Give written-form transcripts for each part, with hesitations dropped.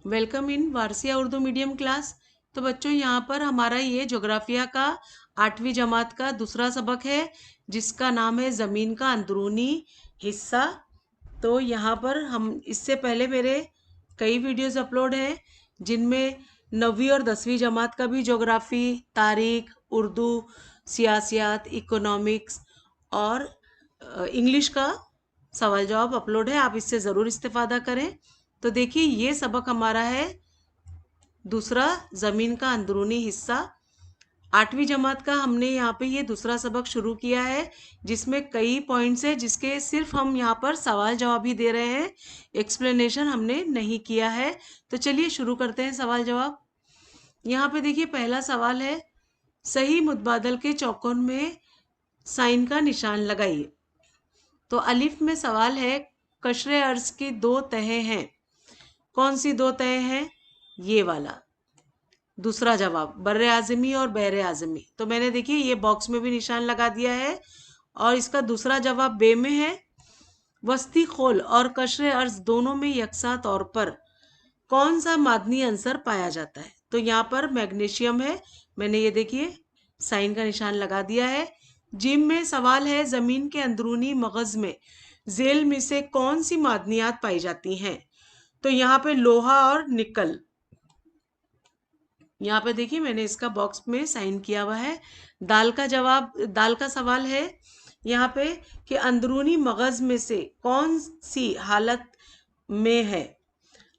Welcome in Warsia Urdu medium class. तो बच्चों यहाँ पर हमारा ये ज्योग्राफिया का 8वीं जमात का दूसरा सबक है जिसका नाम है ज़मीन का अंदरूनी हिस्सा। तो यहाँ पर हम इससे पहले मेरे कई वीडियोस अपलोड हैं जिनमें 9वीं और 10वीं जमात का भी ज्योग्राफी, तारीख, उर्दू, सियासियात, इकोनॉमिक्स और इंग्लिश का सवाल जवाब अपलोड है। आप इससे ज़रूर इस्तेफादा करें। तो देखिए ये सबक हमारा है दूसरा, ज़मीन का अंदरूनी हिस्सा। 8वीं जमात का हमने यहाँ पे ये दूसरा सबक शुरू किया है जिसमें कई पॉइंट्स है जिसके सिर्फ हम यहाँ पर सवाल जवाब ही दे रहे हैं, एक्सप्लेनेशन हमने नहीं किया है। तो चलिए शुरू करते हैं सवाल जवाब। यहाँ पे देखिए पहला सवाल है, सही मुतबादल के चौकोन में साइन का निशान लगाइए। तो अलिफ में सवाल है, कशरे अर्ज की दो तहें हैं, कौन सी दो तहें हैं? ये वाला। दूसरा जवाब बर्रे आज़मी और बहरे आज़मी। तो मैंने देखिए ये बॉक्स में भी निशान लगा दिया है। और इसका दूसरा जवाब बे में है, वस्ती खोल और कशरे अर्ज दोनों में यकसा तौर पर कौन सा मादनी अंसर पाया जाता है? तो यहाँ पर मैग्नीशियम है, मैंने ये देखिए साइन का निशान लगा दिया है। जिम में सवाल है, ज़मीन के अंदरूनी मगज़ में जेल में से कौन सी मादनियात पाई जाती हैं? तो यहाँ पे लोहा और निकल। यहाँ पे देखिए मैंने इसका बॉक्स में साइन किया हुआ है। दाल का सवाल है यहाँ पे कि अंदरूनी मगज़ में से कौन सी हालत में है?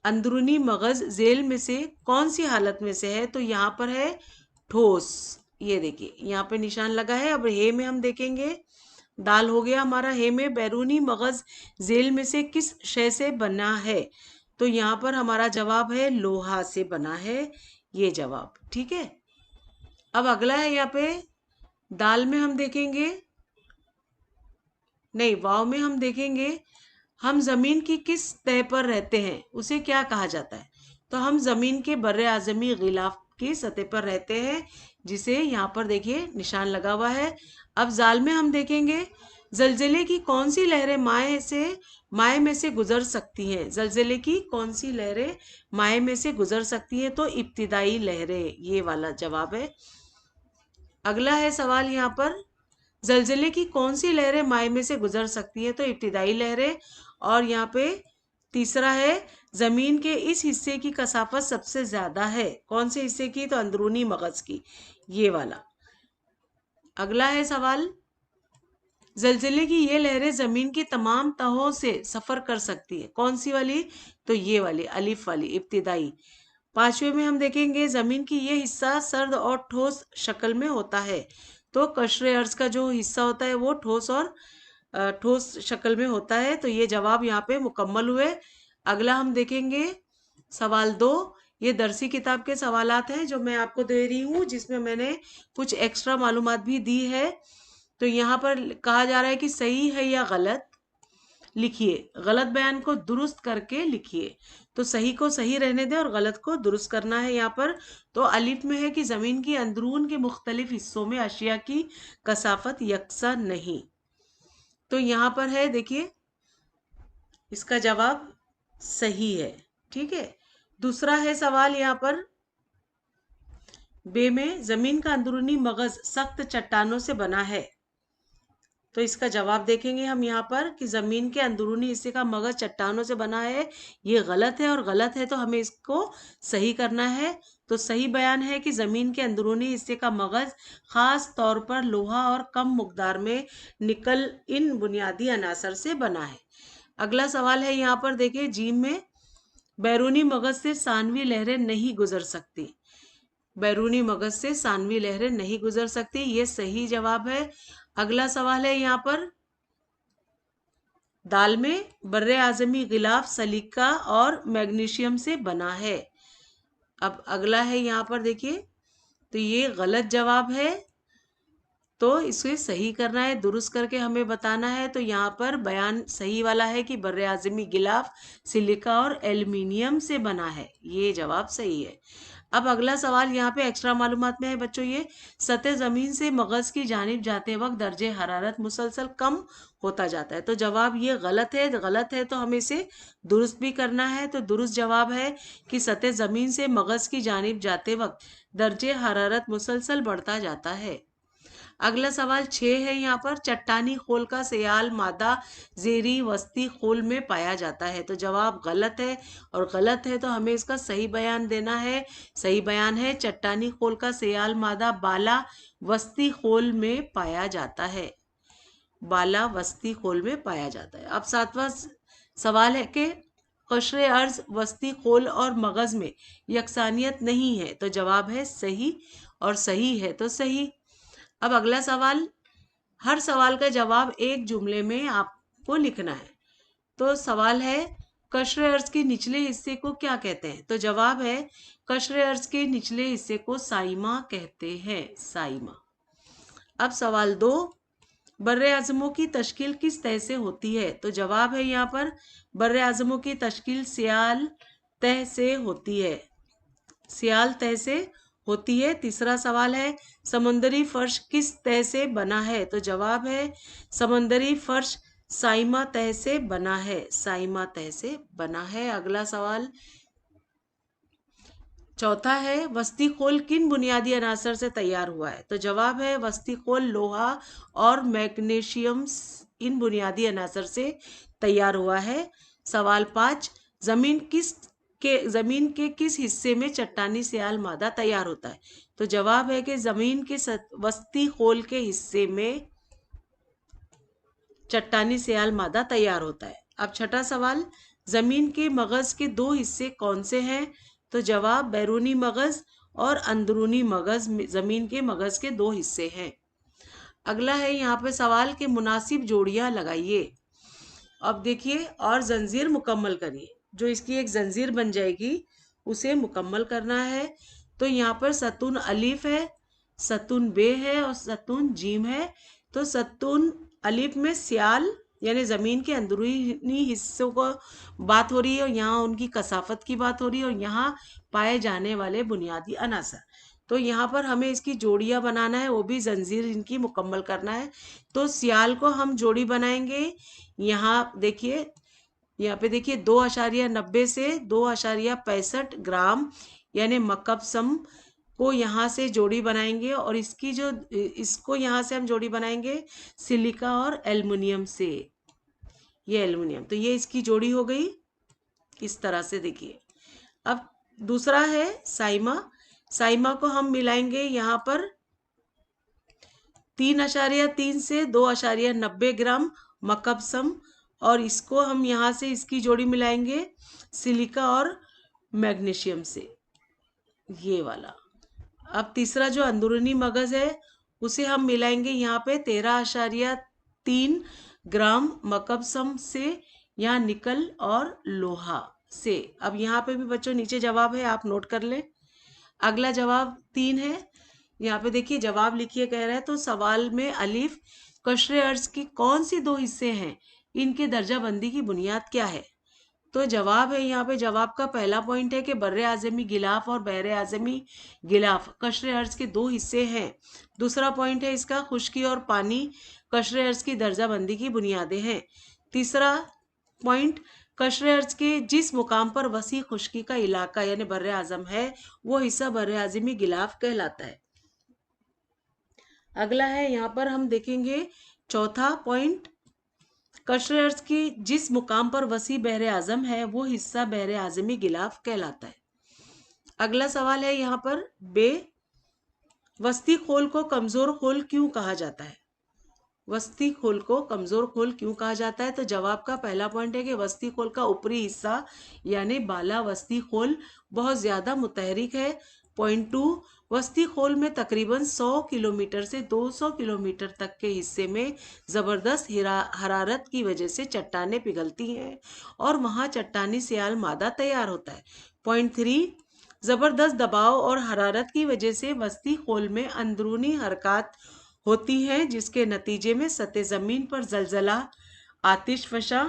अंदरूनी मगज़ जेल में से कौन सी हालत में से है? तो यहाँ पर है ठोस। ये देखिए यहाँ पे निशान लगा है। अब हे में हम देखेंगे, दाल हो गया हमारा। हे में बैरूनी मगज़ जेल में से किस शय से बना है? तो यहाँ पर हमारा जवाब है लोहा से बना है, ये जवाब। ठीक है। अब अगला है यहाँ पे, दाल में हम देखेंगे, नहीं वाव में हम देखेंगे, हम जमीन की किस तह पर रहते हैं उसे क्या कहा जाता है? तो हम जमीन के बर्रे आज़मी गिलाफ की सतह पर रहते हैं, जिसे यहाँ पर देखिए निशान लगा हुआ है। अब जाल में हम देखेंगे, जलजले की कौन सी लहरें माए में से गुजर सकती हैं? जलजले की कौन सी लहरें माए में से गुजर सकती हैं? तो इब्तिदाई लहरें, ये वाला जवाब है। अगला है सवाल यहाँ पर, जलजले की कौन सी लहरें माए में से गुजर सकती हैं? तो इब्तिदाई लहरें। और यहाँ पे तीसरा है, जमीन के इस हिस्से की कसाफत सबसे ज्यादा है, कौन से हिस्से की? तो अंदरूनी मगज की, ये वाला। अगला है सवाल, जलजले की ये लहरें जमीन की तमाम तहों से सफर कर सकती है, कौन सी वाली? तो ये वाली, अलिफ वाली, इब्तिदाई। पांचवे में हम देखेंगे, जमीन की ये हिस्सा सर्द और ठोस शक्ल में होता है। तो कशरे अर्ज का जो हिस्सा होता है वो ठोस और ठोस शक्ल में होता है। तो ये जवाब यहाँ पे मुकम्मल हुए। अगला हम देखेंगे सवाल 2। ये दरसी किताब के सवालात हैं जो मैं आपको दे रही हूँ, जिसमें मैंने कुछ एक्स्ट्रा मालूमात भी दी है। तो यहाँ पर कहा जा रहा है कि सही है या गलत लिखिए, गलत बयान को दुरुस्त करके लिखिए। तो सही को सही रहने दें और गलत को दुरुस्त करना है यहाँ पर। तो अलिफ में है कि जमीन की अंदरून के मुख्तलिफ हिस्सों में अशिया की कसाफत यकसा नहीं। तो यहाँ पर है देखिए, इसका जवाब सही है। ठीक है। दूसरा है सवाल यहाँ पर, बे में जमीन का अंदरूनी मगज सख्त चट्टानों से बना है। तो इसका जवाब देखेंगे हम यहाँ पर कि जमीन के अंदरूनी हिस्से का मगज चट्टानों से बना है, ये गलत है। और गलत है तो हमें इसको सही करना है। तो सही बयान है कि जमीन के अंदरूनी हिस्से का मगज खास तौर पर लोहा और कम मकदार में निकल, इन बुनियादी अनासर से बना है। अगला सवाल है यहाँ पर देखिए, जीम में बैरूनी मगज से सानवी लहरें नहीं गुजर सकती। बैरूनी मगज से सानवी लहरें नहीं गुजर सकती, ये सही जवाब है। अगला सवाल है यहाँ पर, दाल में बर्रे आज़मी गिलाफ सलीका और मैग्नीशियम से बना है। अब अगला है यहाँ पर देखिए, तो ये गलत जवाब है, तो इसे सही करना है, दुरुस्त करके हमें बताना है। तो यहाँ पर बयान सही वाला है कि बर्रे आज़मी गिलाफ सिलिका और एल्युमिनियम से बना है, ये जवाब सही है। अब अगला सवाल यहाँ पे एक्स्ट्रा मालूमात में है बच्चों, ये सतह जमीन से मगज की जानिब जाते वक्त दर्जे हरारत मुसलसल कम होता जाता है। तो जवाब ये गलत है। गलत है तो हमें इसे दुरुस्त भी करना है। तो दुरुस्त जवाब है कि सतह जमीन से मगज की जानिब जाते वक्त दर्जे हरारत मुसलसल बढ़ता जाता है। अगला सवाल 6 है यहाँ पर, चट्टानी खोल का सियाल मादा जेरी वस्ती खोल में पाया जाता है। तो जवाब गलत है, और गलत है तो हमें इसका सही बयान देना है। सही बयान है चट्टानी खोल का सियाल मादा बाला वस्ती खोल में पाया जाता है। बाला वस्ती खोल में पाया जाता है। अब 7वां सवाल है कि कशरे अर्ज वस्ती खोल और मगज में यकसानियत नहीं है। तो जवाब है सही, और सही है तो सही। अब अगला सवाल, हर सवाल का जवाब एक जुमले में आपको लिखना है। तो सवाल है, कशरे अर्ज के निचले हिस्से को क्या कहते हैं? तो जवाब है कशरे अर्ज के निचले हिस्से को साइमा कहते हैं, साइमा। अब सवाल 2, बर्रे आज़मों की तश्कील किस तह से होती है? तो जवाब है यहाँ पर बर्रे आज़मों की तश्कील सियाल तह से होती है, सियाल तह से होती है। तीसरा सवाल है, समुद्री फर्श किस तह से बना है? तो जवाब है समुद्री फर्श साइमा तह से बना है, साइमा तह से बना है। अगला सवाल चौथा है, वस्ती खोल किन बुनियादी अनासर से तैयार हुआ है? तो जवाब है वस्ती खोल लोहा और मैग्नीशियम इन बुनियादी अनासर से तैयार हुआ है। सवाल 5, जमीन के किस हिस्से में चट्टानी सियाल मादा तैयार होता है? तो जवाब है कि जमीन के वस्ती खोल के हिस्से में चट्टानी सियाल मादा तैयार होता है। अब छठा सवाल, जमीन के मगज के 2 हिस्से कौन से हैं? तो जवाब बैरूनी मगज और अंदरूनी मगज जमीन के मगज के 2 हिस्से हैं। अगला है यहाँ पे सवाल के मुनासिब जोड़ियां लगाइए। अब देखिए, और जंजीर मुकम्मल करिए। जो इसकी एक जंजीर बन जाएगी उसे मुकम्मल करना है। तो यहाँ पर सतून अलीफ है, सतून बे है और सतून जीम है। तो सतून अलीफ में सियाल यानी ज़मीन के अंदरूनी हिस्सों को बात हो रही है, और यहाँ उनकी कसाफत की बात हो रही है, और यहाँ पाए जाने वाले बुनियादी अनासर। तो यहाँ पर हमें इसकी जोड़ियाँ बनाना है, वो भी जंजीर इनकी मुकम्मल करना है। तो सियाल को हम जोड़ी बनाएंगे। यहाँ देखिए, यहाँ पे देखिए 2.90 से 2.65 ग्राम यानी मकबसम को यहाँ से जोड़ी बनाएंगे, और इसकी जो इसको यहाँ से हम जोड़ी बनाएंगे सिलिका और एल्युमिनियम से, ये एल्युमिनियम। तो ये इसकी जोड़ी हो गई इस तरह से, देखिए। अब दूसरा है साइमा। साइमा को हम मिलाएंगे यहाँ पर 3.3 से 2.90 ग्राम मकबसम, और इसको हम यहाँ से इसकी जोड़ी मिलाएंगे सिलिका और मैग्नीशियम से, ये वाला। अब तीसरा जो अंदरूनी मगज है उसे हम मिलाएंगे यहाँ पे 13.3 ग्राम मकबसम से, यहाँ निकल और लोहा से। अब यहाँ पे भी बच्चों नीचे जवाब है, आप नोट कर लें। अगला जवाब 3 है, यहाँ पे देखिए जवाब लिखिए, कह रहा है तो सवाल में अलीफ कशरे अर्ज की कौन सी 2 हिस्से हैं, इनके दर्जा बंदी की बुनियाद क्या है? तो जवाब है यहाँ पे, जवाब का पहला पॉइंट है कि बर्रे आज़मी गिलाफ और बहरे आज़मी गिलाफ कशरे अर्ज के 2 हिस्से हैं। दूसरा पॉइंट है इसका, खुश्की और पानी कशरे अर्ज की दर्जा बंदी की बुनियादें हैं। तीसरा पॉइंट, कशरे अर्ज के जिस मुकाम पर वसी खुश्की का इलाका यानी बर्रे आज़म है वो हिस्सा बर्रे आज़मी गिलाफ कहलाता है। अगला है यहाँ पर हम देखेंगे चौथा पॉइंट, कशरे अर्ज की जिस मुकाम पर वसी बहरे आज़म है वो हिस्सा बहरे आज़मी गिलाफ कहलाता है। अगला सवाल है यहाँ पर बे, वस्ती खोल को कमजोर खोल क्यों कहा जाता है? वस्ती खोल को कमजोर खोल क्यों कहा जाता है? तो जवाब का पहला पॉइंट है कि वस्ती खोल का ऊपरी हिस्सा यानी बाला वस्ती खोल बहुत ज्यादा मुतहरिक है। पॉइंट 2, वस्ती खोल में तकरीबन 100 किलोमीटर से 200 किलोमीटर तक के हिस्से में ज़बरदस्त हरारत की वजह से चट्टानें पिघलती हैं और वहाँ चट्टानी सियाल मादा तैयार होता है। पॉइंट 3, ज़बरदस्त दबाव और हरारत की वजह से वस्ती खोल में अंदरूनी हरकत होती हैं जिसके नतीजे में सतह ज़मीन पर जलजला, आतिशफशा,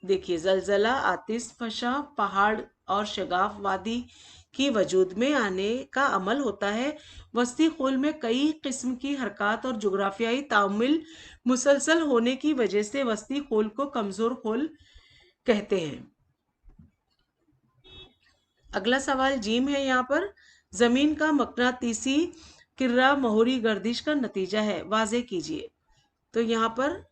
देखिए जलजला, आतिशफशा, पहाड़ और शगाफ वादी की वजूद में आने का अमल होता है। वस्ती खोल में कई किस्म की हरकत और जुग्राफियाई ताउम्मुल मुसलसल होने की वजह से वस्ती खोल को कमजोर खोल कहते हैं। अगला सवाल जीम है। यहाँ पर जमीन का मकनातीसी किर्रा मोहरी गर्दिश का नतीजा है, वाज़ेह कीजिए। तो यहाँ पर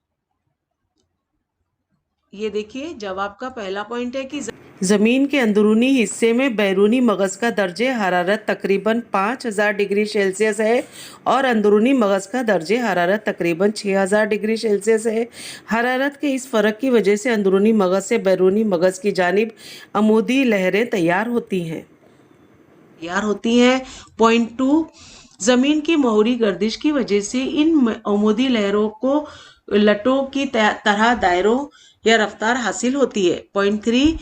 ये देखिए, जवाब का पहला पॉइंट है कि ज़मीन के अंदरूनी हिस्से में बैरूनी मगज़ का दर्जे हरारत तकरीबन 5000 डिग्री सेल्सियस है और अंदरूनी मगज़ का दर्जे हरारत तकरीबन 6000 डिग्री सेल्सियस है। हरारत के इस फ़र्क की वजह से अंदरूनी मगज़ से बैरूनी मगज़ की जानिब अमूदी लहरें तैयार होती हैं। पॉइंट 2, ज़मीन की मोहरी गर्दिश की वजह से इन अमूदी लहरों को लटों की तरह दायरों या रफ्तार हासिल होती है। पॉइंट 3,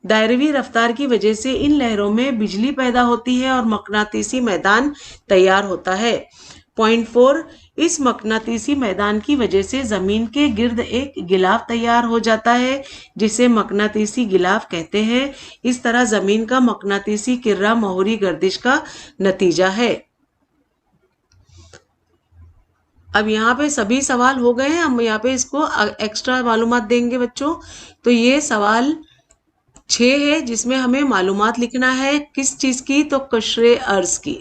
दायरवी रफ्तार की वजह से इन लहरों में बिजली पैदा होती है और मकनातीसी मैदान तैयार होता है। पॉइंट 4, इस मकनातीसी मैदान की वजह से जमीन के गिर्द एक गिलाफ तैयार हो जाता है जिसे मकनातीसी गिलाफ कहते हैं। इस तरह जमीन का मकनातीसी किर्रा मोहरी गर्दिश का नतीजा है। अब यहाँ पे सभी सवाल हो गए हैं, हम यहाँ पे इसको एक्स्ट्रा मालूमात देंगे बच्चों। तो ये सवाल 6 है जिसमें हमें मालूमात लिखना है किस चीज की, तो कशरे अर्ज की।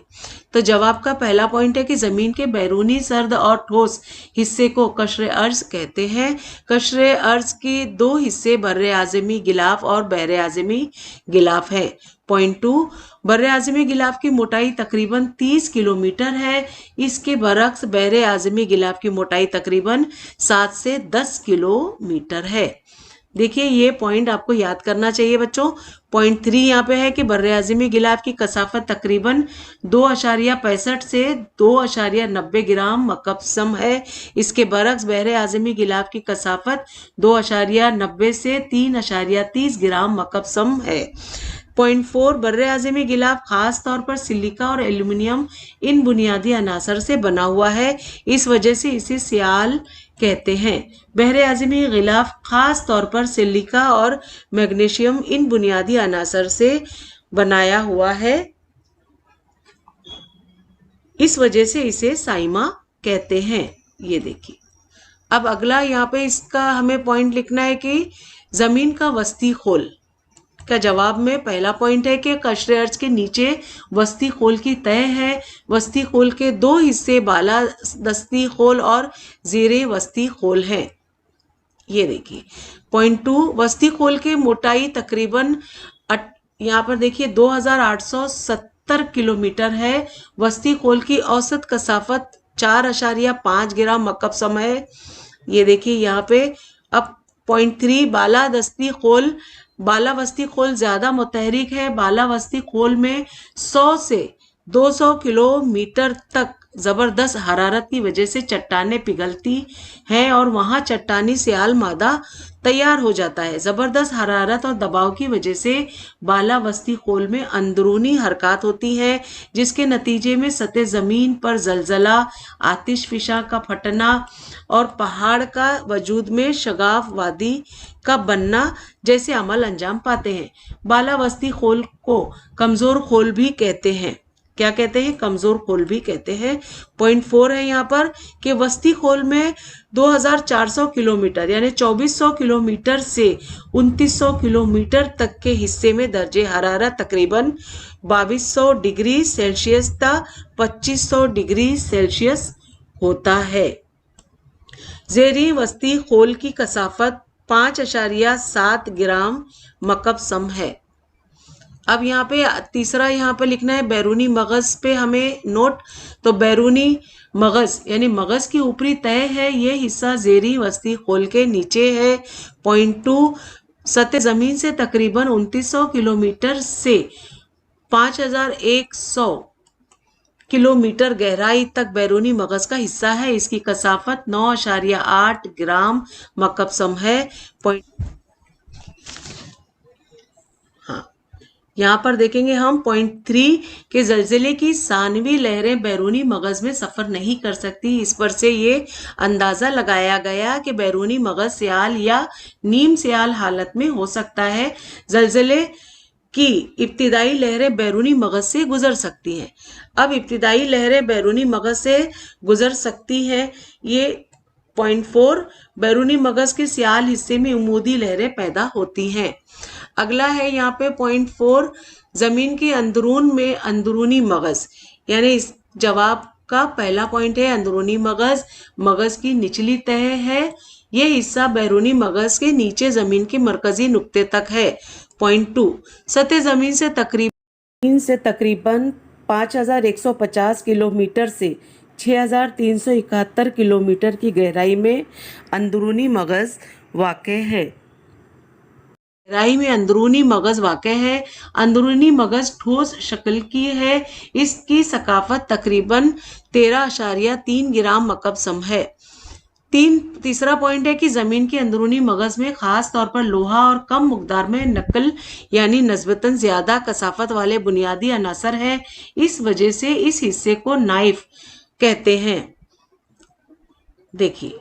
तो जवाब का पहला पॉइंट है कि जमीन के बैरूनी सर्द और ठोस हिस्से को कशरे अर्ज कहते हैं। कशरे अर्ज के 2 हिस्से बर्रे आज़मी गिलाफ और बहरे आज़मी गिलाफ है। पॉइंट 2, बर्रे आज़मी गिलाफ की मोटाई तकरीबन 30 किलोमीटर है। इसके बरक्स बहरे आज़मी गिलाफ की मोटाई तकरीबन 7 से 10 किलोमीटर है। देखिए, ये पॉइंट आपको याद करना चाहिए बच्चों। पॉइंट 3 यहाँ पे है कि बर्रे आज़मी गिलाफ की कसाफत तकरीबन 2.65 से 2.90 ग्राम मकबसम है। इसके बरक्स बहरे आज़मी गिलाफ की कसाफत 2.90 से 3.30 ग्राम मकबसम है। पॉइंट 4, बर्रे आज़मी गिलाफ खास तौर पर सिलिका और एल्यूमिनियम इन बुनियादी अनासर से बना हुआ है, इस वजह से इसे सियाल कहते हैं। बहरे आज़मी गिलाफ खास तौर पर सिलिका और मैग्नीशियम इन बुनियादी अनासर से बनाया हुआ है, इस वजह से इसे साइमा कहते हैं। ये देखिए, अब अगला यहाँ पे इसका हमें पॉइंट लिखना है कि जमीन का वस्ती खोल का जवाब में पहला पॉइंट है कि कशरे अर्ज के नीचे वस्ती खोल की तय है। वस्ती खोल के 2 हिस्से बाला दस्ती खोल और ज़ेरे वस्ती खोल है। ये देखिए, पॉइंट 2, वस्ती खोल के मोटाई तकरीबन यहाँ पर देखिए 2870 किलोमीटर है। वस्ती खोल की औसत कसाफत 4.5 ग्राम मकबसम है। ये देखिए यहाँ पे। अब पॉइंट 3, बाला दस्ती खोल, बाला वस्ती खोल ज्यादा मुतहरिक है। बाला वस्ती खोल में 100 से 200 किलोमीटर तक जबरदस्त हरारत की वजह से चट्टानें पिघलती हैं और वहां चट्टानी सियाल मादा तैयार हो जाता है। जबरदस्त हरारत और दबाव की वजह से बाला वस्ती खोल में अंदरूनी हरकत होती है जिसके नतीजे में सतह जमीन पर जलजला, आतिशफिशा का फटना और पहाड़ का वजूद में शगाफ वादी का बनना जैसे अमल अंजाम पाते हैं। बाला वस्ती खोल को कमजोर खोल भी कहते हैं। क्या कहते हैं? कमजोर खोल भी कहते हैं। पॉइंट 4 है यहाँ पर कि वस्ती खोल में 2400 किलोमीटर यानी 2400 किलोमीटर से 2900 किलोमीटर तक के हिस्से में दर्जे हरारत तकरीबन 2200 डिग्री सेल्सियस तक 2500 डिग्री सेल्सियस होता है। ज़ेरी वस्ती खोल की कसाफत 5.7 ग्राम मकबसम है। अब यहाँ पे तीसरा यहाँ पे लिखना है बैरूनी मगज़ पे हमें नोट। तो बैरूनी मगज़ यानी मगज़ की ऊपरी तय है, ये हिस्सा ज़ेरी वस्ती खोल के नीचे है। पॉइंट 2, सतह ज़मीन से तकरीबन 2900 किलोमीटर से 5100 किलोमीटर गहराई तक बैरूनी मगज़ का हिस्सा है। इसकी कसाफत 9.8 ग्राम मकबसम है। यहाँ पर देखेंगे हम पॉइंट 3 के जलजिले की सानवी लहरें बैरूनी मगज़ में सफ़र नहीं कर सकती। इस पर से ये अंदाज़ा लगाया गया कि बैरूनी मगज़ सियाल या नीम सियाल हालत में हो सकता है। जलजिले कि इब्तिदाई लहरें बैरूनी मगज से गुजर सकती हैं। अब इब्तिदाई लहरें बैरूनी मगज से गुजर सकती हैं, ये पॉइंट 4, बैरूनी मगज के सियाल हिस्से में उमूदी लहरें पैदा होती हैं। अगला है यहाँ पे पॉइंट 4, जमीन के अंदरून में अंदरूनी मगज, यानी इस जवाब का पहला पॉइंट है अंदरूनी मगज, मगज की निचली तह है, ये हिस्सा बैरूनी मगज के नीचे जमीन के मरकजी नुक्ते तक है। पॉइंट 2, सतह जमीन से तकरीबन 5150 किलोमीटर से 6371 किलोमीटर की गहराई में अंदरूनी मगज वाक़ है। गहराई में अंदरूनी मगज वाक़ है। अंदरूनी मगज ठोस शक्ल की है। इसकी सकाफत तकरीबन 13.3 ग्राम मकब सम है। तीसरा पॉइंट है कि जमीन के अंदरूनी मगज में खास तौर पर लोहा और कम मकदार में नकल यानी नस्बतन ज्यादा कसाफत वाले बुनियादी अनासर है। इस वजह से इस हिस्से को नाइफ कहते हैं। देखिए,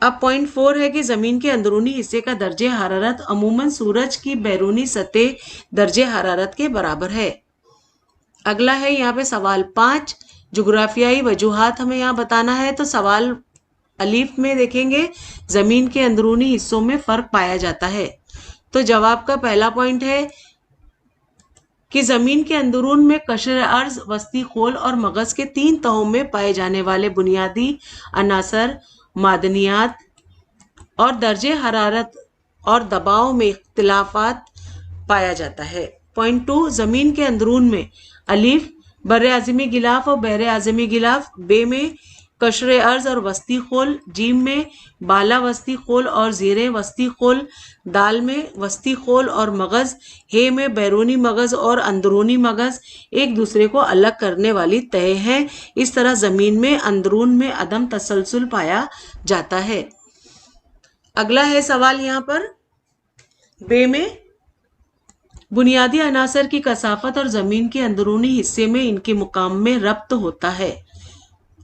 अब पॉइंट 4 है कि जमीन के अंदरूनी हिस्से का दर्जे हरारत अमूमन सूरज की बैरूनी सतह दर्जे हरारत के बराबर है। अगला है यहाँ पे सवाल 5, जुग्राफियाई वजूहात हमें यहाँ बताना है। तो सवाल अलीफ में देखेंगे जमीन के अंदरूनी हिस्सों में फर्क पाया जाता है। तो जवाब का पहला पॉइंट है कि जमीन के अंदरून में कशर अर्ज, वस्ती खोल और मगज के 3 तहों में पाए जाने वाले बुनियादी अनासर, मादनियात और दर्जे हरारत और दबाव में इख्तिलाफात पाया जाता है। पॉइंट 2, जमीन के अंदरून में अलीफ बर्रे आज़मी गिलाफ और बहरे आज़मी गिलाफ, बे में कशरे अर्ज और वस्ती खोल, जीम में बाला वस्ती खोल और ज़ीरे वस्ती खोल, दाल में वस्ती खोल और मगज, हे में बैरूनी मगज और अंदरूनी मगज एक दूसरे को अलग करने वाली तय हैं। इस तरह ज़मीन में अंदरून में अदम तसलसल पाया जाता है। अगला है सवाल यहाँ पर, बे में बुनियादी अनासर की कसाफत और ज़मीन के अंदरूनी हिस्से में इनके मुकाम में रब्त होता है।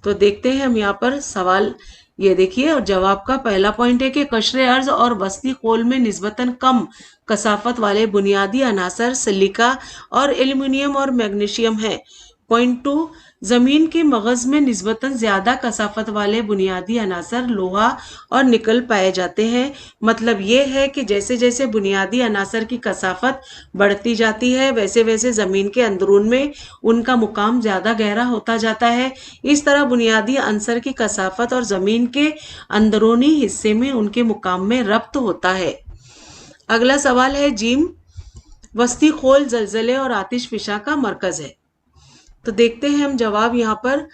तो देखते हैं हम यहाँ पर सवाल, ये देखिए, और जवाब का पहला पॉइंट है कि कशरे अर्ज और वस्ती खोल में निस्बतन कम कसाफत वाले बुनियादी अनासर सिलिका और एल्युमिनियम और मैग्नीशियम है। पॉइंट 2, जमीन के मगज में निस्बतन ज्यादा कसाफत वाले बुनियादी अनासर लोहा और निकल पाए जाते हैं। मतलब ये है कि जैसे जैसे बुनियादी अनासर की कसाफत बढ़ती जाती है वैसे वैसे जमीन के अंदरून में उनका मुकाम ज्यादा गहरा होता जाता है। इस तरह बुनियादी अंसर की कसाफत और जमीन के अंदरूनी हिस्से में उनके मुकाम में रब्त होता है। अगला सवाल है जीम, वस्ती खोल जलजले और आतिश फिशा का मरकज है। तो देखते हैं हम जवाब यहाँ पर।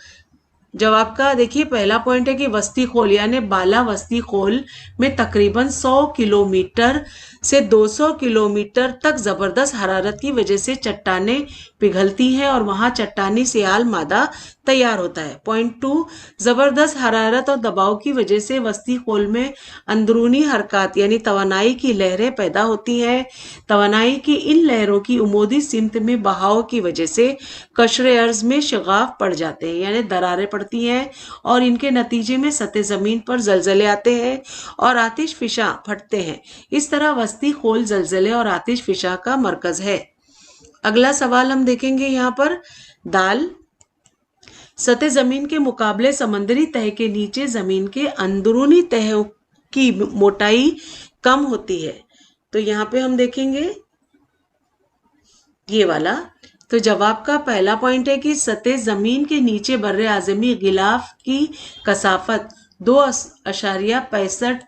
जवाब का देखिए पहला पॉइंट है कि वस्ती खोल यानी बाला वस्ती खोल में तकरीबन 100 किलोमीटर से 200 किलोमीटर तक जबरदस्त हरारत की वजह से चट्टानें पिघलती हैं और वहां चट्टानी सियाल मादा तैयार होता है। पॉइंट 2, जबरदस्त हरारत और दबाव की वजह से वस्ती खोल में अंदरूनी हरकत यानी तवानाई की लहरें पैदा होती हैं। तवानाई की इन लहरों की उमूदी सिमत में बहाव की वजह से कशरे अर्ज में शगाफ पड़ जाते हैं यानी दरारें पड़ती हैं और इनके नतीजे में सतह जमीन पर जलजले आते हैं और आतिश फिशा फटते हैं। इस तरह वस्ती खोल जलजले और आतिश फिशा का मरकज है। अगला सवाल हम देखेंगे यहाँ पर, दाल, सतह जमीन के मुकाबले समंदरी तह के नीचे जमीन के अंदरूनी तह की मोटाई कम होती है। तो यहाँ पे हम देखेंगे ये वाला। तो जवाब का पहला पॉइंट है कि सतह जमीन के नीचे बर्रे आज़मी गिलाफ की कसाफत 2.65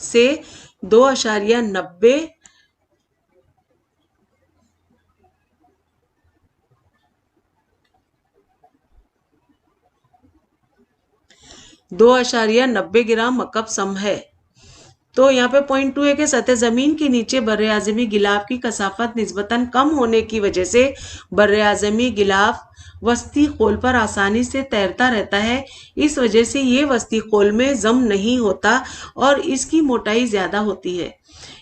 से 2.90 2.90 ग्राम मकब सम है। तो यहाँ पे पॉइंट 2 है कि सतह जमीन के नीचे बर्रे आज़मी गिलाफ की कसाफत निस्बतन कम होने की वजह से बर्रे आज़मी गिलाफ वस्ती खोल पर आसानी से तैरता रहता है। इस वजह से ये वस्ती खोल में जम नहीं होता और इसकी मोटाई ज्यादा होती है।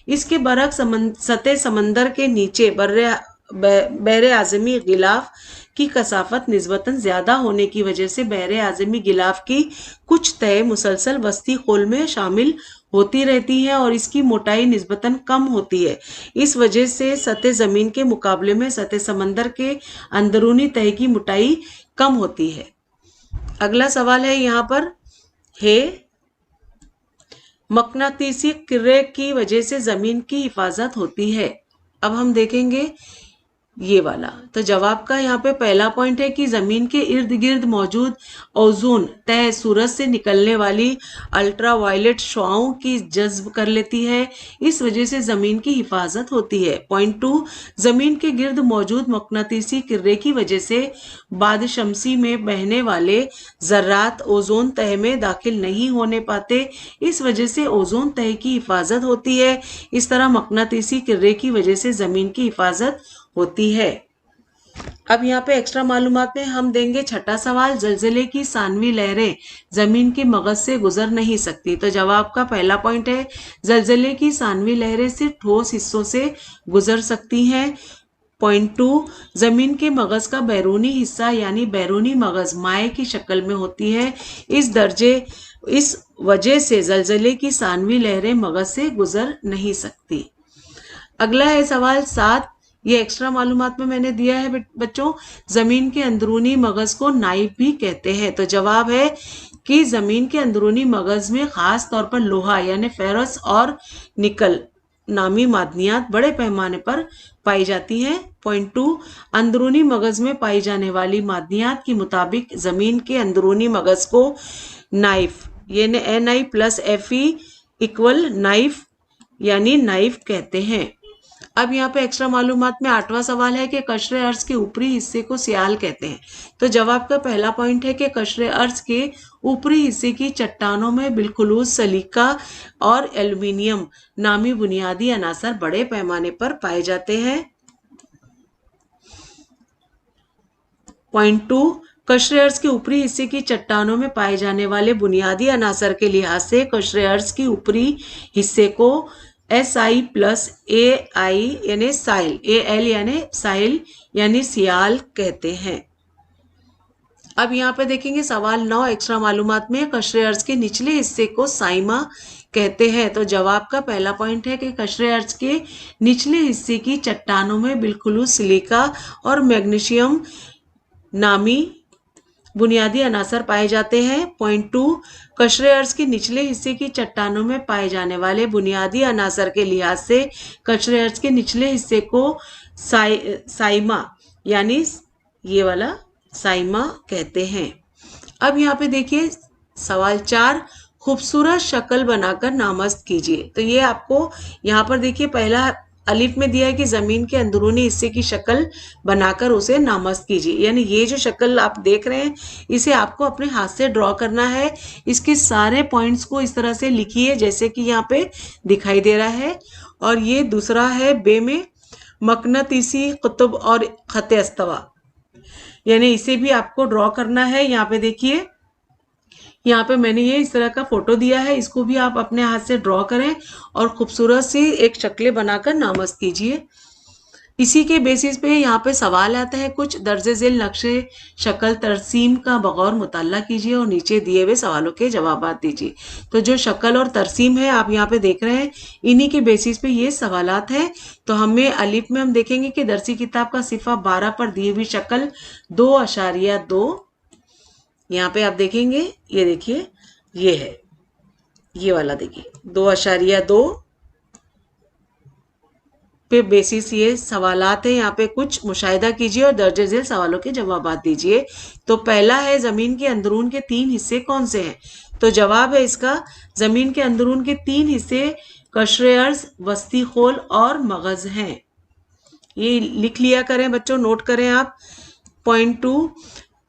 इसके बरक्स सतह समंदर के नीचे बर्रे बहरे आज़मी गिलाफ की कसाफत निस्बतन ज़्यादा होने की वजह से बहरे आज़मी गिलाफ की कुछ तय मुसलसल वस्ती खोल में शामिल होती रहती हैं और इसकी मोटाई निस्बतन कम होती है। इस वजह से सतह ज़मीन के मुकाबले में सतह समंदर के अंदरूनी तह की मोटाई कम होती है। अगला सवाल है यहाँ पर है मकनातीसी किर्रे की वजह से ज़मीन की हिफाजत होती है। अब हम देखेंगे ये वाला। तो जवाब का यहाँ पे पहला पॉइंट है कि जमीन के इर्द गिर्द मौजूद ओजोन तह सूरज से निकलने वाली अल्ट्रावायलेट शुआओं की जज्ब कर लेती है, इस वजह से जमीन की हिफाजत होती है। पॉइंट 2, जमीन के गिर्द मौजूद मकनातीसी किर्रे की वजह से बाद शमसी में बहने वाले जर्रात ओजोन तह में दाखिल नहीं होने पाते, इस वजह से ओजोन तह की हिफाजत होती है। इस तरह मकनातीसी किर्रे की वजह से जमीन की हिफाजत होती है। अब यहाँ पे एक्स्ट्रा मालूमात में हम देंगे छठा सवाल, जलजले की सानवी लहरें जमीन के मगज से गुजर नहीं सकती। तो जवाब का पहला पॉइंट है जलजले की सानवी लहरें सिर्फ ठोस हिस्सों से गुजर सकती हैं। पॉइंट 2, जमीन के मगज का बैरूनी हिस्सा यानी बैरूनी मगज माए की शक्ल में होती है, इस वजह से जलजले की सानवी लहरें मगज से गुजर नहीं सकती। अगला है सवाल 7, ये एक्स्ट्रा मालूमात में मैंने दिया है बच्चों, जमीन के अंदरूनी मगज को नाइफ भी कहते हैं। तो जवाब है कि जमीन के अंदरूनी मगज में खास तौर पर लोहा यानी फेरस और निकल नामी मादनियात बड़े पैमाने पर पाई जाती हैं। पॉइंट 2, अंदरूनी मगज में पाई जाने वाली मादनियात के मुताबिक जमीन के अंदरूनी मगज को नाइफ यानी NI+FE इक्वल नाइफ यानी नाइफ कहते हैं। अब यहाँ पे एक्स्ट्रा मालूमात में 8वां सवाल है कि कशरे अर्ज के ऊपरी हिस्से को सियाल कहते हैं। तो जवाब का पहला पॉइंट है कि कशरे अर्ज के ऊपरी हिस्से की चट्टानों में बिलखुलूस सिलिका और एल्युमिनियम नामी बुनियादी अनासर बड़े पैमाने पर पाए जाते हैं। पॉइंट 2, कशरे अर्ज के ऊपरी हिस्से की चट्टानों में पाए जाने वाले बुनियादी अनासर के लिहाज से कशरे अर्ज के ऊपरी हिस्से को Si+AI यानी साइल, AL यानी साइल यानी सियाल कहते हैं। अब यहाँ पे देखेंगे सवाल 9, एक्स्ट्रा मालूमात में कशरे अर्ज के निचले हिस्से को साइमा कहते हैं। तो जवाब का पहला पॉइंट है कि कशरे अर्ज के निचले हिस्से की चट्टानों में बिलखुलूस सिलिका और मैग्नीशियम नामी बुनियादी अनासर पाए जाते हैं। पॉइंट 2, कशरे अर्ज के निचले हिस्से की चट्टानों में पाए जाने वाले बुनियादी अनासर के लिहाज से कशरे अर्ज के निचले हिस्से को साइमा यानी ये वाला साइमा कहते हैं। अब यहाँ पे देखिए सवाल 4, खूबसूरत शक्ल बनाकर नामस्त कीजिए। तो ये आपको यहाँ पर देखिए पहला अलिफ में दिया है कि जमीन के अंदरूनी हिस्से की शक्ल बनाकर उसे नामस्त कीजिए, यानी ये जो शक्ल आप देख रहे हैं इसे आपको अपने हाथ से ड्रॉ करना है। इसके सारे पॉइंट्स को इस तरह से लिखिए जैसे कि यहाँ पे दिखाई दे रहा है। और ये दूसरा है बे में मकनातीसी कुतुब और खत अस्तवा, यानी इसे भी आपको ड्रॉ करना है। यहाँ पे देखिए यहाँ पे मैंने ये इस तरह का फोटो दिया है, इसको भी आप अपने हाथ से ड्रॉ करें और खूबसूरत सी एक शक्लें बनाकर नामस्त कीजिए। इसी के बेसिस पे यहाँ पे सवाल आता है कुछ, दर्जे झेल नक्शे शक्ल तरसीम का बगौर मुताला कीजिए और नीचे दिए हुए सवालों के जवाब दीजिए। तो जो शक्ल और तरसीम है आप यहाँ पे देख रहे हैं, इन्हीं के बेसिस पे ये सवालात हैं। तो हमें अलिफ में हम देखेंगे कि दरसी किताब का सिफा 12 पर दी हुई शक्ल 2.2, यहाँ पे आप देखेंगे ये देखिए ये है, ये वाला देखिए 2.2 पे बेसिस ये सवालात हैं। यहाँ पे कुछ मुशाहिदा कीजिए और दर्जे झेल सवालों के जवाब दीजिए। तो पहला है जमीन के अंदरून के 3 हिस्से कौन से हैं। तो जवाब है इसका जमीन के अंदरून के 3 हिस्से कशरे अर्ज, वस्ती खोल और मगज हैं। ये लिख लिया करें बच्चों, नोट करें आप। पॉइंट 2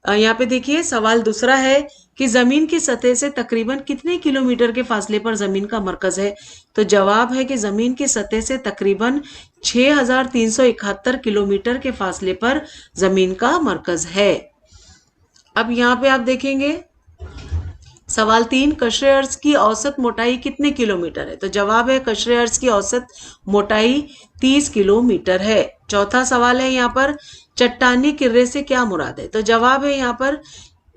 यहाँ पे देखिए सवाल दूसरा है कि जमीन की सतह से तकरीबन कितने किलोमीटर के फासले पर जमीन का मरकज है। तो जवाब है कि जमीन की सतह से तकरीबन 6371 किलोमीटर के फासले पर जमीन का मरकज है। अब यहाँ पे आप देखेंगे सवाल 3, कशरे अर्ज की औसत मोटाई कितने किलोमीटर है? तो जवाब है कशरे अर्ज की औसत मोटाई 30 किलोमीटर है। चौथा सवाल है यहाँ पर, चट्टानी किर्रे से क्या मुराद है? तो जवाब है यहाँ पर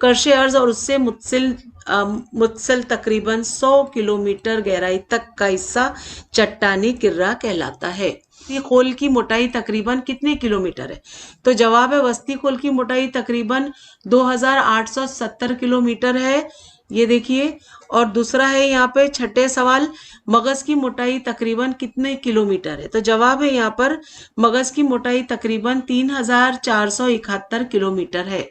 कर्शे अर्ज और उससे मुत्सल तकरीबन 100 किलोमीटर गहराई तक का हिस्सा चट्टानी किर्रा कहलाता है। वस्ती खोल की मोटाई तकरीबन कितने किलोमीटर है? तो जवाब है वस्ती खोल की मोटाई तकरीबन 2870 किलोमीटर है। ये देखिए। और दूसरा है यहाँ पे छठे सवाल, मगज की मोटाई तकरीबन कितने किलोमीटर है? तो जवाब है यहाँ पर मगज की मोटाई तकरीबन 3471 किलोमीटर है।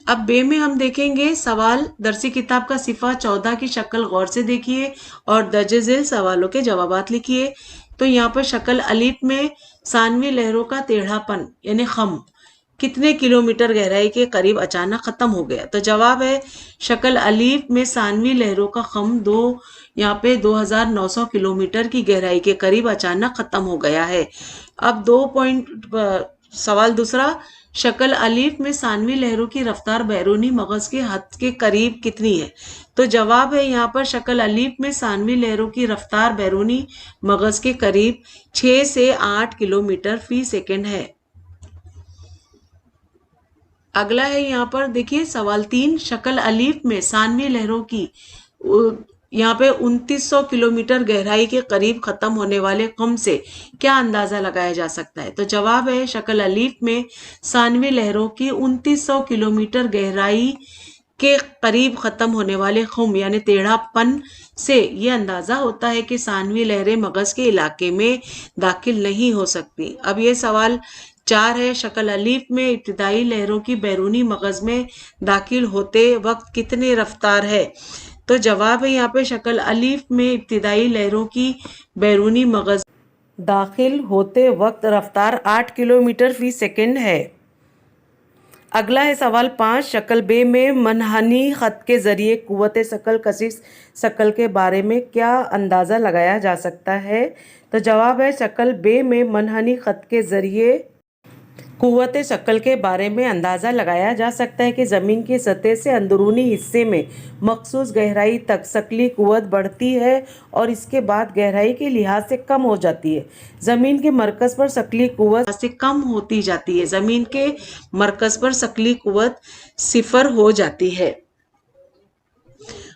अब बे में हम देखेंगे सवाल, दरसी किताब का सिफा 14 की शक्ल गौर से देखिए और दर्जे झेल सवालों के जवाबात लिखिए। तो यहाँ पर शक्ल अलीफ में सानवी लहरों का टेढ़ापन यानी खम कितने किलोमीटर गहराई के करीब अचानक खत्म हो गया? तो जवाब है शक्ल अलीफ में सानवी लहरों का खम यहाँ पे 2900 किलोमीटर की गहराई के करीब अचानक खत्म हो गया है। अब 2 पॉइंट सवाल दूसरा, शक्ल अलीफ में सानवी लहरों की रफ्तार बैरूनी मगज के हद के करीब कितनी है? तो जवाब है यहाँ पर शक्ल अलीफ में सानवी लहरों की रफ्तार बैरूनी मगज के करीब 6 से 8 किलोमीटर फी सेकंड है। अगला है यहाँ पर देखिए सवाल 3, शक्ल अलीफ में सानवी लहरों की यहाँ पे 2900 किलोमीटर गहराई के करीब खत्म होने वाले कम से क्या अंदाजा लगाया जा सकता है? तो जवाब है शक्ल अलीफ में सानवी लहरों की 2900 किलोमीटर गहराई के करीब खत्म होने वाले खुम यानी टेढ़ापन से ये अंदाजा होता है कि सानवी लहरें मगज के इलाके में दाखिल नहीं हो सकती। अब ये सवाल 4 है, शक्ल अलीफ में इब्तिदाई लहरों की बैरूनी मगज में दाखिल होते वक्त कितनी रफ्तार है? तो जवाब है यहाँ पे शक्ल अलीफ में इब्तिदाई लहरों की बैरूनी मगज दाखिल होते वक्त रफ्तार 8 किलोमीटर फी सेकंड है। अगला है सवाल 5, शक्ल बे में मनहनी खत के जरिए कुव्वत शकल कशिश शकल के बारे में क्या अंदाज़ा लगाया जा सकता है? तो जवाब है शक्ल बे में मनहनी खत के जरिए कुव्वत शकल के बारे में अंदाज़ा लगाया जा सकता है कि ज़मीन की सतह से अंदरूनी हिस्से में मखसूस गहराई तक शकली कुव्वत बढ़ती है और इसके बाद गहराई के लिहाज से कम हो जाती है। ज़मीन के मरकज़ पर शकली कुव्वत से कम होती जाती है। ज़मीन के मरकज़ पर शकली कुव्वत 0 हो जाती है।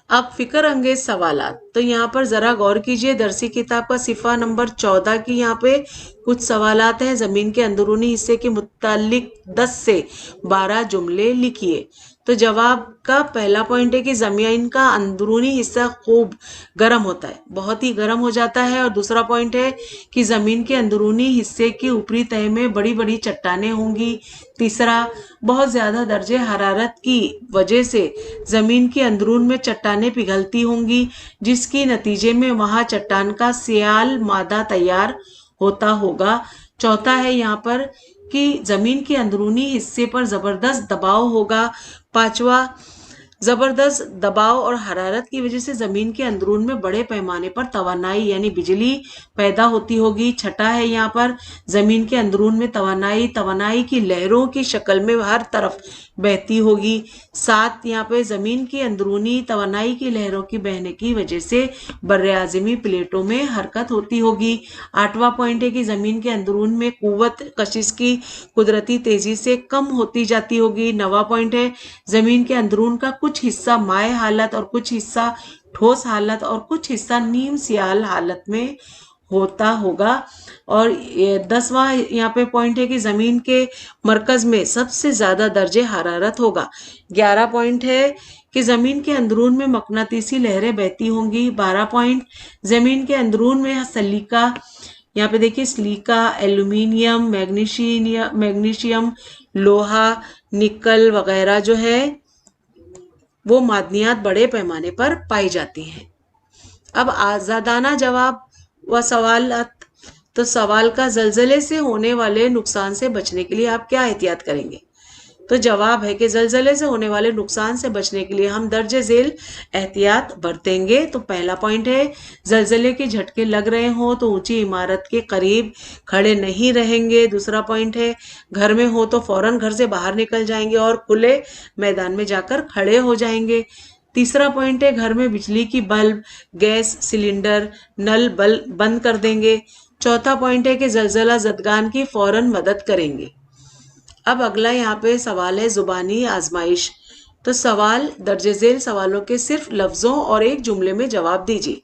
अब फिक्र अंगेज सवालात, तो यहाँ पर जरा गौर कीजिए। दरसी किताब का सिफा नंबर 14 की यहाँ पे कुछ सवालात हैं। जमीन के अंदरूनी हिस्से के मुतालिक 10 से 12 जुमले लिखिए। तो जवाब का पहला पॉइंट है कि जमीन का अंदरूनी हिस्सा खूब गर्म होता है, बहुत ही गर्म हो जाता है। और दूसरा पॉइंट है कि जमीन के अंदरूनी हिस्से की ऊपरी तह में बड़ी बड़ी चट्टानें होंगी। तीसरा, बहुत ज़्यादा दर्जे हरारत की वजह से ज़मीन के अंदरून में चट्टानें पिघलती होंगी, जिसकी नतीजे में वहाँ चट्टान का सियाल मादा तैयार होता होगा। चौथा है यहाँ पर कि ज़मीन के अंदरूनी हिस्से पर ज़बरदस्त दबाव होगा। पांचवा, ज़बरदस्त दबाव और हरारत की वजह से ज़मीन के अंदरून में बड़े पैमाने पर तवानाई यानी बिजली पैदा होती होगी। छठा है यहाँ पर ज़मीन के अंदरून में तवानाई की लहरों की शक्ल में हर तरफ बहती होगी। 7, यहाँ पे ज़मीन की अंदरूनी तवानाई की लहरों की बहने की वजह से बर्रे-आज़मी प्लेटों में हरकत होती होगी। 8वां पॉइंट है कि ज़मीन के अंदरून में कुव्वत कशिश की कुदरती तेज़ी से कम होती जाती होगी। 9वां पॉइंट है ज़मीन के अंदरून का कुछ हिस्सा माए हालत और कुछ हिस्सा ठोस हालत और कुछ हिस्सा नीम सियाल हालत में होता होगा। और 10वां यहाँ पे पॉइंट है कि ज़मीन के मरकज़ में सबसे ज़्यादा दर्जे हरारत होगा। 11 पॉइंट है कि ज़मीन के अंदरून में मकनातीसी लहरें बहती होंगी। 12 पॉइंट, ज़मीन के अंदरून में सलीका, यहाँ पे देखिए सिलिका, एल्यूमिनियम, मैग्नीशियम, लोहा, निकल वगैरह जो है वो मादनियात बड़े पैमाने पर पाई जाती हैं। अब आज़ादाना जवाब व सवालात, तो सवाल का ज़लज़ले से होने वाले नुकसान से बचने के लिए आप क्या एहतियात करेंगे? तो जवाब है कि ज़लज़ले से होने वाले नुकसान से बचने के लिए हम दर्जे झेल एहतियात बरतेंगे। तो पहला पॉइंट है ज़लज़ले के झटके लग रहे हों तो ऊंची इमारत के करीब खड़े नहीं रहेंगे। दूसरा पॉइंट है घर में हो तो फौरन घर से बाहर निकल जाएंगे और खुले मैदान में जाकर खड़े हो जाएंगे। तीसरा पॉइंट है घर में बिजली की बल्ब, गैस सिलेंडर, नल बंद कर देंगे। चौथा पॉइंट है कि जलजला जदगान की फौरन मदद करेंगे। अब अगला यहाँ पे सवाल है जुबानी आजमाइश। तो सवाल दर्जे झेल सवालों के सिर्फ लफ्जों और एक जुमले में जवाब दीजिए।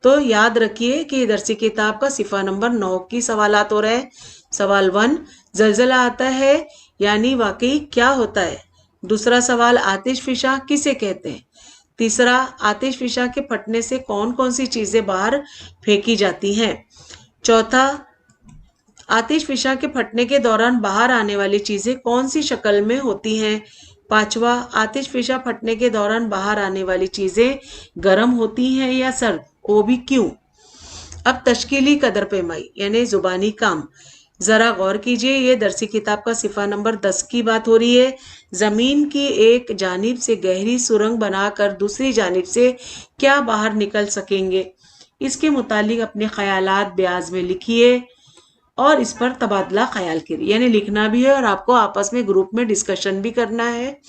तो याद रखिए कि दरसी किताब का सिफा नंबर 9 की सवालात हो रहे हैं। सवाल 1, जलजला आता है यानी वाकई क्या होता है। दूसरा सवाल, आतिश फिशा किसे कहते हैं। तीसरा, आतिश फिशा के फटने से कौन कौन सी चीजें बाहर फेंकी जाती हैं। चौथा, आतिश फिशा के फटने के दौरान बाहर आने वाली चीजें कौन सी शक्ल में होती हैं। पांचवा, आतिश फिशा फटने के दौरान बाहर आने वाली चीजें गर्म होती हैं या सर्द, वो भी क्यों। अब तश्कीली कदर पेमाई यानी जुबानी काम, जरा गौर कीजिए। ये दरसी किताब का सिफा नंबर 10 की बात हो रही है। जमीन की एक जानिब से गहरी सुरंग बनाकर दूसरी जानिब से क्या बाहर निकल सकेंगे, इसके मुतालिक अपने ख्यालात ब्याज में लिखिए और इस पर तबादला ख्याल करिए, यानी लिखना भी है और आपको आपस में ग्रुप में डिस्कशन भी करना है।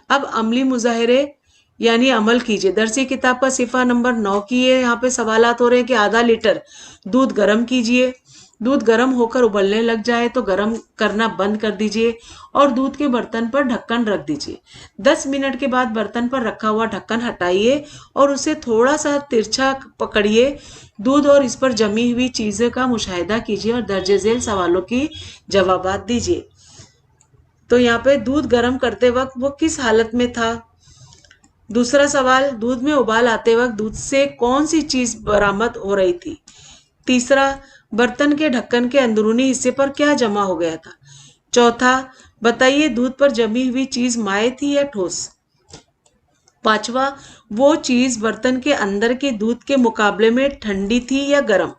अब अमली मुजाहरे यानी अमल कीजिए। दरसी किताब का सिफा नंबर 9 की है। यहाँ पे सवालात हो रहे हैं कि आधा लीटर दूध गर्म कीजिए। दूध गर्म होकर उबलने लग जाए तो गर्म करना बंद कर दीजिए और दूध के बर्तन पर ढक्कन रख दीजिए। 10 मिनट के बाद बर्तन पर रखा हुआ ढक्कन हटाइए और उसे थोड़ा सा तिरछा पकड़िए। दूध और इस पर जमी हुई चीज़ों का मुशाहिदा कीजिए और दर्जे झेल सवालों की जवाबात दीजिए। तो यहाँ पे दूध गर्म करते वक्त वो किस हालत में था। दूसरा सवाल, दूध में उबाल आते वक्त दूध से कौन सी चीज बरामद हो रही थी। तीसरा, बर्तन के ढक्कन के अंदरूनी हिस्से पर क्या जमा हो गया था। चौथा, बताइए दूध पर जमी हुई चीज माए थी या ठोस। पांचवा, वो चीज बर्तन के अंदर के दूध के मुकाबले में ठंडी थी या गर्म।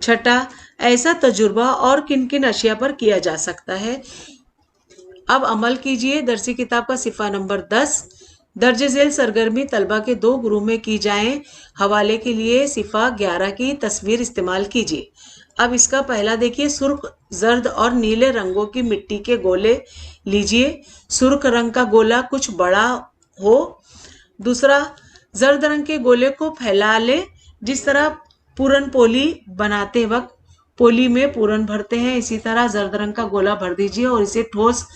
छठा, ऐसा तजुर्बा और किन किन अशिया पर किया जा सकता है। अब अमल कीजिए। दरसी किताब का सिफा नंबर 10। दर्जे झेल सरगर्मी तलबा के 2 ग्रुप में की जाए। हवाले के लिए सिफा 11 की तस्वीर इस्तेमाल कीजिए। अब इसका पहला देखिए, सुर्ख, जर्द और नीले रंगों की मिट्टी के गोले लीजिए। सुर्ख रंग का गोला कुछ बड़ा हो। दूसरा, जर्द रंग के गोले को फैला ले, जिस तरह पूरन पोली बनाते वक्त पोली में पूरन भरते हैं, इसी तरह जर्द रंग का गोला भर दीजिए और इसे ठोस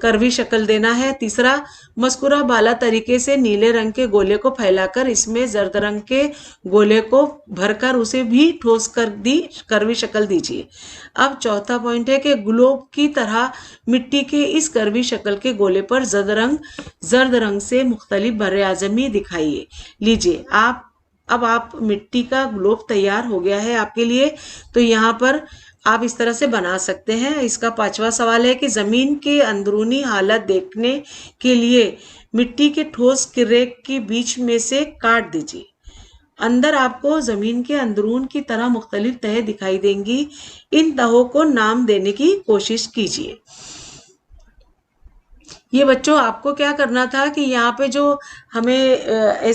करवी शक्ल देना है। तीसरा, मस्कुरा बाला तरीके से नीले रंग के गोले को फैलाकर इसमें जर्द रंग के गोले को भरकर उसे भी ठोस करवी शक्ल दीजिए। अब चौथा पॉइंट है कि ग्लोब की तरह मिट्टी के इस करवी शक्ल के गोले पर जर्द रंग से मुख्तलिफ बर्रे आज़मी दिखाइए। लीजिए अब आप मिट्टी का ग्लोब तैयार हो गया है आपके लिए। तो यहाँ पर आप इस तरह से बना सकते हैं। इसका 5वां सवाल है कि जमीन के अंदरूनी हालत देखने के लिए मिट्टी के ठोस किर्रे के बीच में से काट दीजिए। अंदर आपको जमीन के अंदरून की तरह मुख्तलिफ तह दिखाई देंगी। इन तहों को नाम देने की कोशिश कीजिए। ये बच्चों आपको क्या करना था कि यहाँ पे जो हमें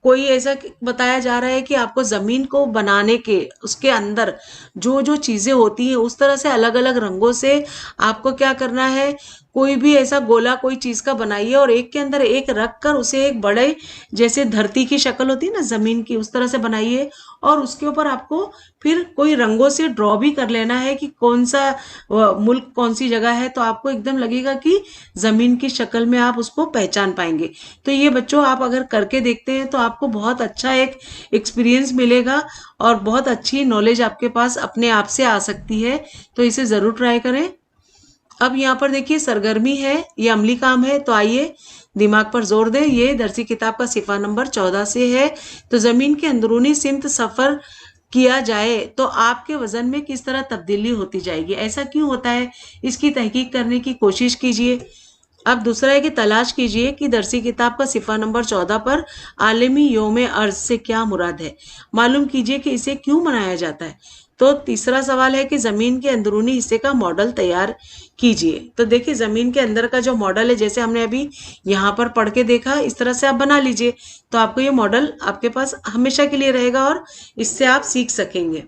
कोई ऐसा बताया जा रहा है कि आपको जमीन को बनाने के उसके अंदर जो जो चीजें होती हैं उस तरह से अलग अलग रंगों से आपको क्या करना है, कोई भी ऐसा गोला कोई चीज का बनाइए और एक के अंदर एक रख कर उसे एक बड़े जैसे धरती की शक्ल होती है ना जमीन की, उस तरह से बनाइए और उसके ऊपर आपको फिर कोई रंगों से ड्रॉ भी कर लेना है कि कौन सा मुल्क कौन सी जगह है। तो आपको एकदम लगेगा कि जमीन की शक्ल में आप उसको पहचान पाएंगे। तो ये बच्चों आप अगर करके देखते हैं तो आपको बहुत अच्छा एक एक्सपीरियंस मिलेगा और बहुत अच्छी नॉलेज आपके पास अपने आप से आ सकती है। तो इसे जरूर ट्राई करें। अब यहाँ पर देखिए सरगर्मी है, ये अमली काम है, तो आइए दिमाग पर जोर दें। ये दरसी किताब का सिफा नंबर 14 से है। तो जमीन के अंदरूनी सिमत सफर किया जाए तो आपके वजन में किस तरह तब्दीली होती जाएगी, ऐसा क्यों होता है, इसकी तहकीक करने की कोशिश कीजिए। अब दूसरा है कि तलाश कीजिए कि दरसी किताब का सिफा नंबर 14 पर आलमी योम अर्ज से क्या मुराद है। मालूम कीजिए कि इसे क्यों मनाया जाता है। तो तीसरा सवाल है कि जमीन के अंदरूनी हिस्से का मॉडल तैयार कीजिए। तो देखिए जमीन के अंदर का जो मॉडल है, जैसे हमने अभी यहाँ पर पढ़ के देखा, इस तरह से आप बना लीजिए तो आपको ये मॉडल आपके पास हमेशा के लिए रहेगा और इससे आप सीख सकेंगे।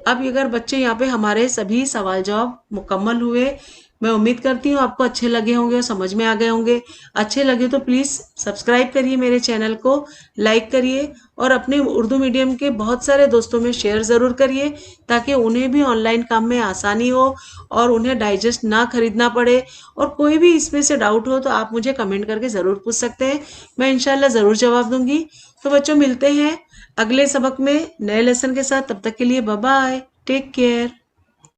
अब अगर बच्चे यहाँ पे हमारे सभी सवाल जवाब मुकम्मल हुए, मैं उम्मीद करती हूँ आपको अच्छे लगे होंगे और समझ में आ गए होंगे। अच्छे लगे तो प्लीज़ सब्सक्राइब करिए मेरे चैनल को, लाइक करिए और अपने उर्दू मीडियम के बहुत सारे दोस्तों में शेयर ज़रूर करिए, ताकि उन्हें भी ऑनलाइन काम में आसानी हो और उन्हें डाइजेस्ट ना खरीदना पड़े। और कोई भी इसमें से डाउट हो तो आप मुझे कमेंट करके ज़रूर पूछ सकते हैं, मैं इंशाल्लाह ज़रूर जवाब दूंगी। तो बच्चों, मिलते हैं अगले सबक में नए लेसन के साथ। तब तक के लिए बाय बाय, टेक केयर।